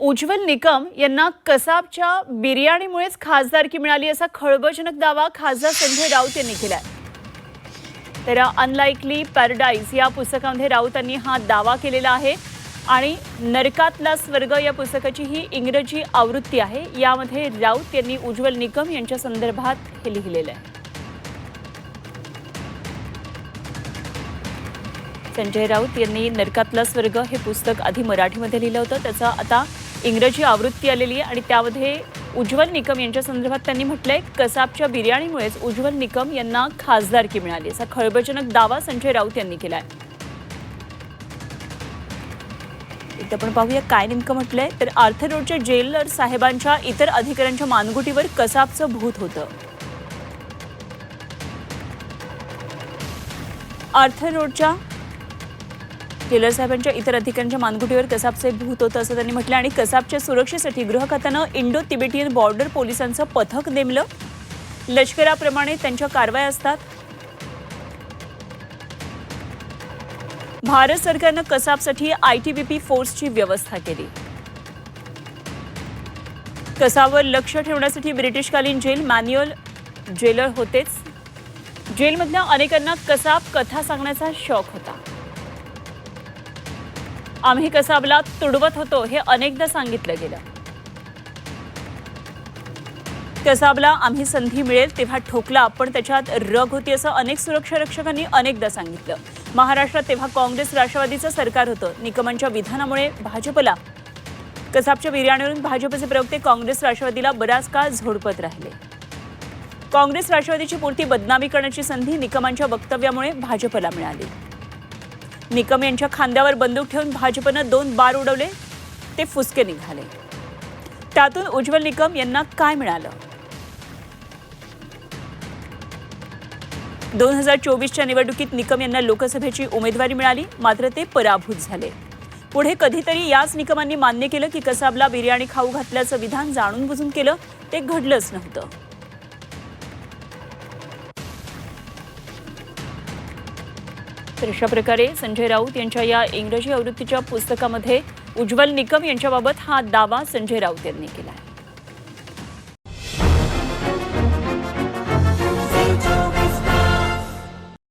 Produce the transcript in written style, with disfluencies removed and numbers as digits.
उज्ज्वल निकम यांना कसाबच्या बिर्याणीमुळेच खासदारकी मिळाली असा खळबळजनक दावा खासदार संजय राऊत यांनी केलाय। तर अनलाइकली पॅराडाइज या पुस्तकामध्ये राऊतांनी हा दावा केलेला आहे आणि नरकातला स्वर्ग या पुस्तकाची ही इंग्रजी आवृत्ती आहे। यामध्ये राऊत यांनी उज्ज्वल निकम यांच्या संदर्भात हे लिहिलेलं आहे। संजय राऊत यांनी नरकातला स्वर्ग हे पुस्तक आधी मराठीमध्ये लिहिलं होतं, त्याचा आता इंग्रजी आवृत्ती आलेली आहे आणि त्यामध्ये उज्ज्वल निकम यांच्या संदर्भात त्यांनी म्हटलंय कसाबच्या बिर्याणीमुळेच उज्ज्वल निकम यांना खासदारकी मिळाली असा खळबळजनक दावा संजय राऊत यांनी केलाय। इथे आपण पाहूया काय नेमकं म्हटलंय। तर आर्थर रोडच्या जेलर साहेबांच्या इतर अधिकाऱ्यांच्या मानगुटीवर कसाबचं भूत होतं। आर्थर रोडच्या जेलर साहेबांच्या इतर अधिकाऱ्यांच्या मानगुटीवर कसाबचे भूत होतं असं त्यांनी म्हटलं आणि कसाबच्या सुरक्षेसाठी गृह खात्यानं इंडो तिबेटियन बॉर्डर पोलिसांचं पथक नेमलं। लष्कराप्रमाणे त्यांच्या कारवाया असतात। भारत सरकारनं कसाबसाठी आयटीबीपी फोर्सची व्यवस्था केली। कसाबवर लक्ष ठेवण्यासाठी ब्रिटिशकालीन जेल मॅन्युअल जेलर होतेच। जेलमधल्या अनेकांना कसाब कथा सांगण्याचा शौक होता। आम्ही कसाबला तुडवत होतो हे अनेकदा सांगितलं गेलं। कसाबला आम्ही संधी मिळेल तेव्हा ठोकला, पण त्याच्यात रग होती असं अनेक सुरक्षा रक्षकांनी अनेकदा सांगितलं। महाराष्ट्रात तेव्हा काँग्रेस राष्ट्रवादीचं सरकार होतं। निकमांच्या विधानामुळे भाजपला कसाबच्या बिर्याणीवरून भाजपचे प्रवक्ते काँग्रेस राष्ट्रवादीला बराच काळ झोडपत राहिले। काँग्रेस राष्ट्रवादीची पुरती बदनामी करण्याची संधी निकमांच्या वक्तव्यामुळे भाजपला मिळाली। निकम यांच्या खांद्यावर बंदूक ठेवून भाजपनं 2 बार उडवले, ते फुसके निघाले। त्यातून उज्ज्वल निकम यांना काय मिळालं? 2024च्या निवडणुकीत निकम यांना लोकसभेची उमेदवारी मिळाली, मात्र ते पराभूत झाले। पुढे कधीतरी याच निकमांनी मान्य केलं की कसाबला बिर्याणी खाऊ घातल्याचं विधान जाणून बुजून केलं, ते घडलंच नव्हतं। तर अशा प्रकारे संजय राऊत यांच्या या इंग्रजी आवृत्तीच्या पुस्तकामध्ये उज्ज्वल निकम यांच्याबाबत हा दावा संजय राऊत यांनी केला।